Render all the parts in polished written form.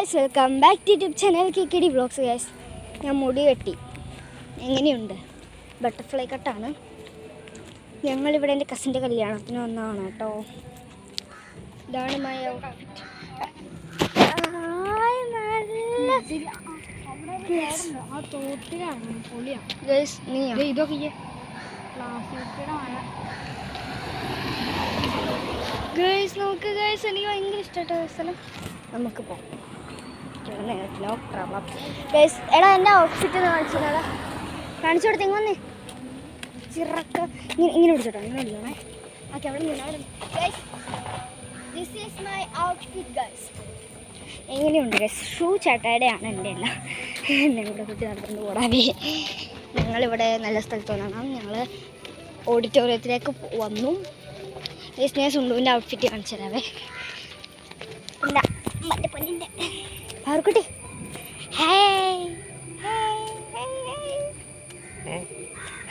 Guys, welcome back to YouTube channel KKD vlogs. Guys, ഞാൻ മുടി വെട്ടി. എങ്ങനെയുണ്ട്? ബട്ടർഫ്ലൈ കട്ടാണ്. ഞങ്ങളിവിടെ എൻ്റെ കസിൻ്റെ കല്യാണത്തിന് വന്നതാണ് കേട്ടോ. ഇതാണ് മൈ ഔട്ട്ഫിറ്റ്. ഗൈസ്, നീയോ? ഗൈസ്, നമുക്ക് ഗൈസ് എനിക്ക് ഭയങ്കര ഇഷ്ടമായിട്ടോ സ്ഥലം. നമുക്ക് പോകാം. ഗൈസ്, എടാ എൻ്റെ ഔട്ട്ഫിറ്റ് കാണിച്ചോടാ. കാണിച്ചു കൊടുത്ത് ഇങ്ങനെ ചിറക്ക ഇങ്ങനെ പിടിച്ചോട്ടോ. ഇങ്ങനെ പിടിക്കണേ. ഓക്കെ, അവിടെ നിന്ന് guys, this is my outfit guys. എങ്ങനെയുണ്ട് ഗൈസ്? ഷൂ ചേട്ടായുടെയാണ് എൻ്റെ അല്ല. ഞങ്ങളുടെ കുട്ടി നടത്തുകൊണ്ട് ഓടാവേ. ഞങ്ങളിവിടെ നല്ല സ്ഥലത്ത് വന്നതാണ്. ഞങ്ങൾ ഓഡിറ്റോറിയത്തിലേക്ക് വന്നു. ഗൈസ്, ഞാൻ സുണ്ടുവിൻ്റെ ഔട്ട്ഫിറ്റ് കാണിച്ചു തരാവേ. ഇല്ല, മറ്റേ പൊന്നിൻ്റെ പാർക്കുട്ടി.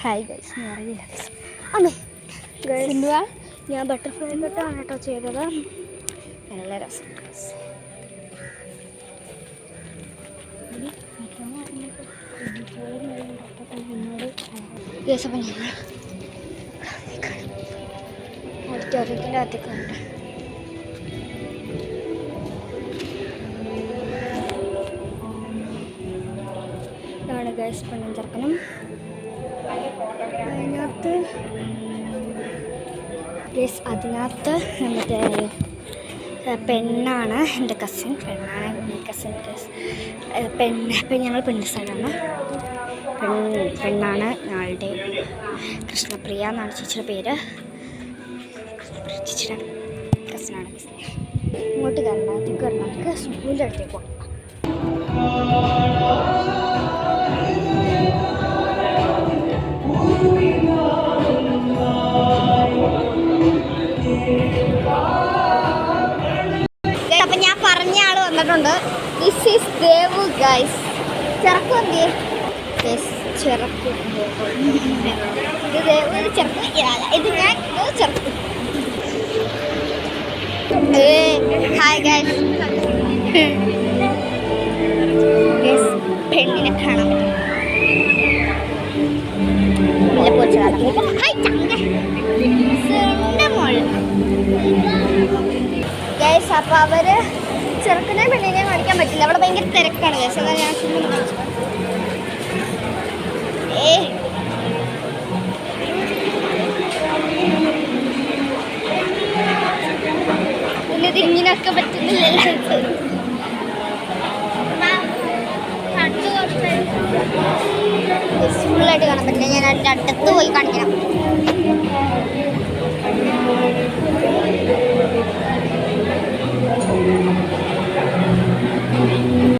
ഹായ് ഗൈസ്, ഞാൻ അറിയില്ല ഗൈസ്. അമ്മേ ഗൈസ്, ഞാൻ ബട്ടർഫ്ലൈ കട്ടാണ് കേട്ടോ ചെയ്തത്. നല്ല രസം ഗൈസ്. ഗൈസ്, അപ്പം ഞങ്ങൾ ഓഡിറ്റോറിയത്തിൻ്റെ അകത്തേക്ക് ഉണ്ട്. ഇതാണ് ഗൈസ് പെണ്ണും ചെറുക്കനും. അതിനകത്ത് മറ്റേ പെണ്ണാണ് എൻ്റെ കസിൻ. പെണ്ണാണ് എൻ്റെ കസിൻ ഗൈസ്. ഇപ്പം ഞങ്ങൾ പെണ്ണുസാണ്. പെണ്ണാണ് ഞങ്ങളുടെ കൃഷ്ണപ്രിയ എന്നാണ് ചേച്ചിയുടെ പേര്. ചേച്ചിയുടെ കസിനാണ് ഗൈസ്. ഇങ്ങോട്ട് കയറണത്തേക്ക് വരണം. നമുക്ക് സ്കൂളിൻ്റെ അടുത്തേക്ക് പോകാം. അപ്പം ഞാൻ പറഞ്ഞ ആൾ വന്നിട്ടുണ്ട്. This is Devu guys. ചെറുക്കും എന്ത് ചെറുക്കും ഇത് ദേവു. ഇത് ചെറുക്കും. ഇത് ഞാൻ ചെറുക്കും. Hi guys. പെണ്ണിനെ കാണാൻ ഗൈസ്. അപ്പോൾ അവർ ചെറുക്കനെ പെണ്ണിനെ കാണിക്കാൻ പറ്റില്ല. അവിടെ ഭയങ്കര തിരക്കാണ് ഗൈസ്. അതാണ് ഞാൻ ഇത് ഇങ്ങനെയൊക്കെ പറ്റുന്നില്ലല്ലോ. ഫുള്ളായിട്ട് കാണാൻ പറ്റില്ല. ഞാൻ അതിൻ്റെ അടുത്ത് പോയി കാണിക്കണം.